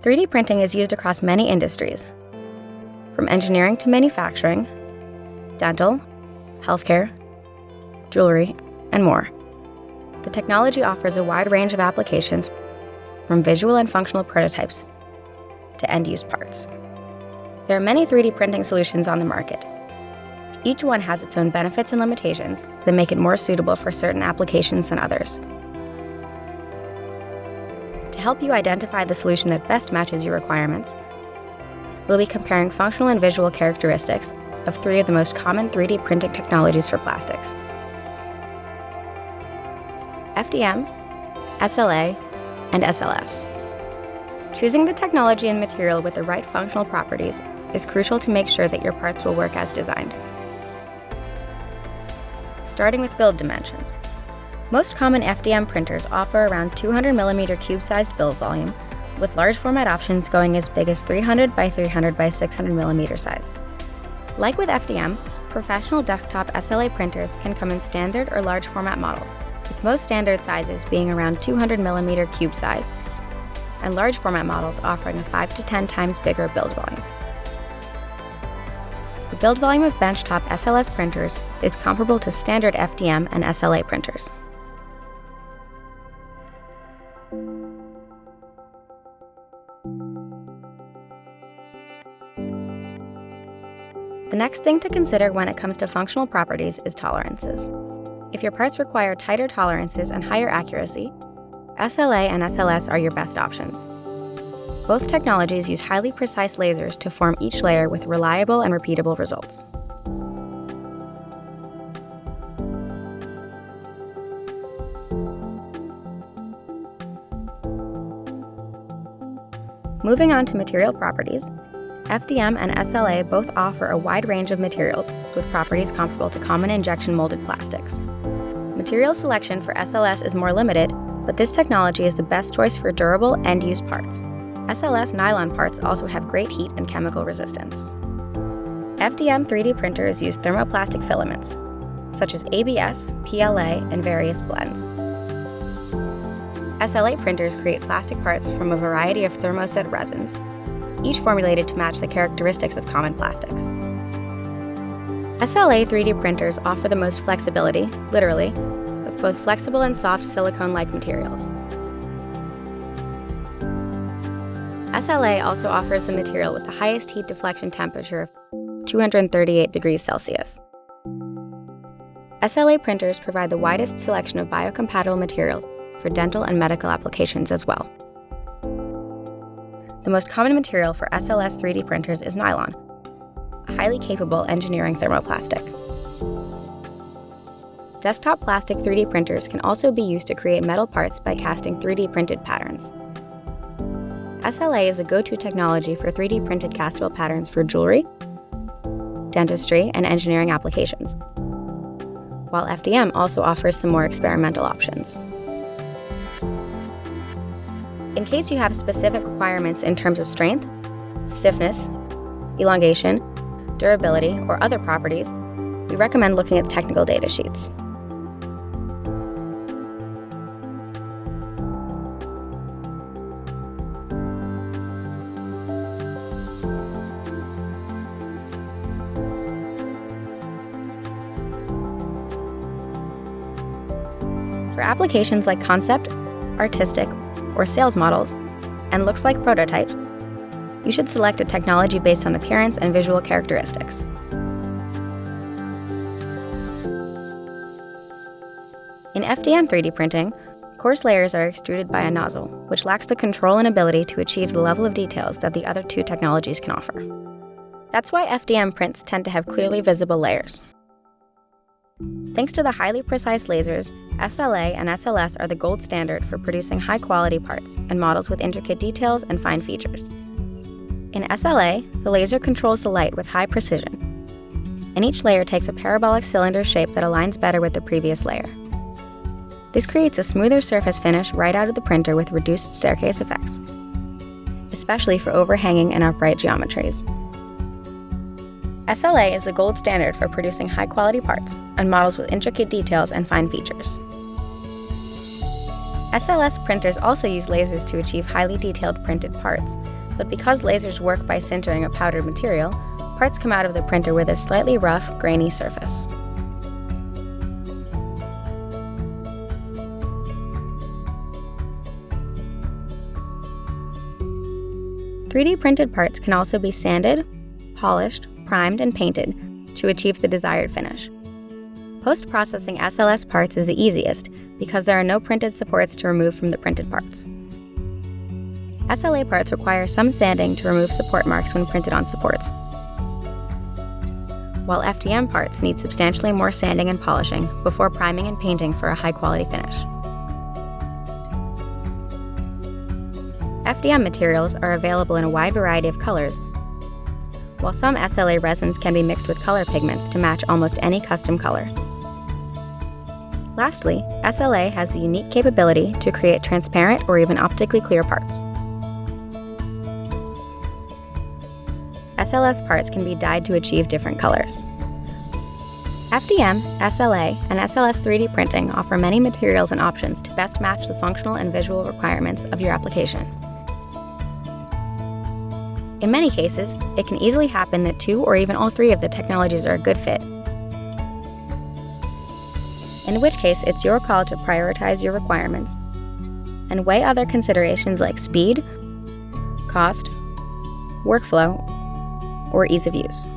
3D printing is used across many industries, from engineering to manufacturing, dental, healthcare, jewelry, and more. The technology offers a wide range of applications, from visual and functional prototypes to end-use parts. There are many 3D printing solutions on the market. Each one has its own benefits and limitations that make it more suitable for certain applications than others. To help you identify the solution that best matches your requirements, we'll be comparing functional and visual characteristics of 3 of the most common 3D printing technologies for plastics: FDM, SLA, and SLS. Choosing the technology and material with the right functional properties is crucial to make sure that your parts will work as designed. Starting with build dimensions. Most common FDM printers offer around 200mm cube-sized build volume, with large format options going as big as 300 by 300 by 600mm size. Like with FDM, professional desktop SLA printers can come in standard or large format models, with most standard sizes being around 200mm cube size, and large format models offering a 5 to 10 times bigger build volume. The build volume of benchtop SLS printers is comparable to standard FDM and SLA printers. The next thing to consider when it comes to functional properties is tolerances. If your parts require tighter tolerances and higher accuracy, SLA and SLS are your best options. Both technologies use highly precise lasers to form each layer with reliable and repeatable results. Moving on to material properties, FDM and SLA both offer a wide range of materials with properties comparable to common injection molded plastics. Material selection for SLS is more limited, but this technology is the best choice for durable end-use parts. SLS nylon parts also have great heat and chemical resistance. FDM 3D printers use thermoplastic filaments, such as ABS, PLA, and various blends. SLA printers create plastic parts from a variety of thermoset resins, each formulated to match the characteristics of common plastics. SLA 3D printers offer the most flexibility, literally, with both flexible and soft silicone-like materials. SLA also offers the material with the highest heat deflection temperature of 238 degrees Celsius. SLA printers provide the widest selection of biocompatible materials for dental and medical applications as well. The most common material for SLS 3D printers is nylon, a highly capable engineering thermoplastic. Desktop plastic 3D printers can also be used to create metal parts by casting 3D printed patterns. SLA is a go-to technology for 3D printed castable patterns for jewelry, dentistry, and engineering applications, while FDM also offers some more experimental options. In case you have specific requirements in terms of strength, stiffness, elongation, durability, or other properties, we recommend looking at technical data sheets. For applications like concept, artistic, or sales models, and looks like prototypes, you should select a technology based on appearance and visual characteristics. In FDM 3D printing, coarse layers are extruded by a nozzle, which lacks the control and ability to achieve the level of details that the other two technologies can offer. That's why FDM prints tend to have clearly visible layers. Thanks to the highly precise lasers, SLA and SLS are the gold standard for producing high-quality parts and models with intricate details and fine features. In SLA, the laser controls the light with high precision, and each layer takes a parabolic cylinder shape that aligns better with the previous layer. This creates a smoother surface finish right out of the printer with reduced staircase effects, especially for overhanging and upright geometries. SLA is the gold standard for producing high-quality parts and models with intricate details and fine features. SLS printers also use lasers to achieve highly detailed printed parts, but because lasers work by sintering a powdered material, parts come out of the printer with a slightly rough, grainy surface. "3D printed parts can also be sanded, polished, primed, and painted to achieve the desired finish. Post-processing SLS parts is the easiest because there are no printed supports to remove from the printed parts. SLA parts require some sanding to remove support marks when printed on supports, while FDM parts need substantially more sanding and polishing before priming and painting for a high-quality finish. FDM materials are available in a wide variety of colors, while some SLA resins can be mixed with color pigments to match almost any custom color. Lastly, SLA has the unique capability to create transparent or even optically clear parts. SLS parts can be dyed to achieve different colors. FDM, SLA, and SLS 3D printing offer many materials and options to best match the functional and visual requirements of your application. In many cases, it can easily happen that 2 or even all 3 of the technologies are a good fit, in which case it's your call to prioritize your requirements and weigh other considerations like speed, cost, workflow, or ease of use.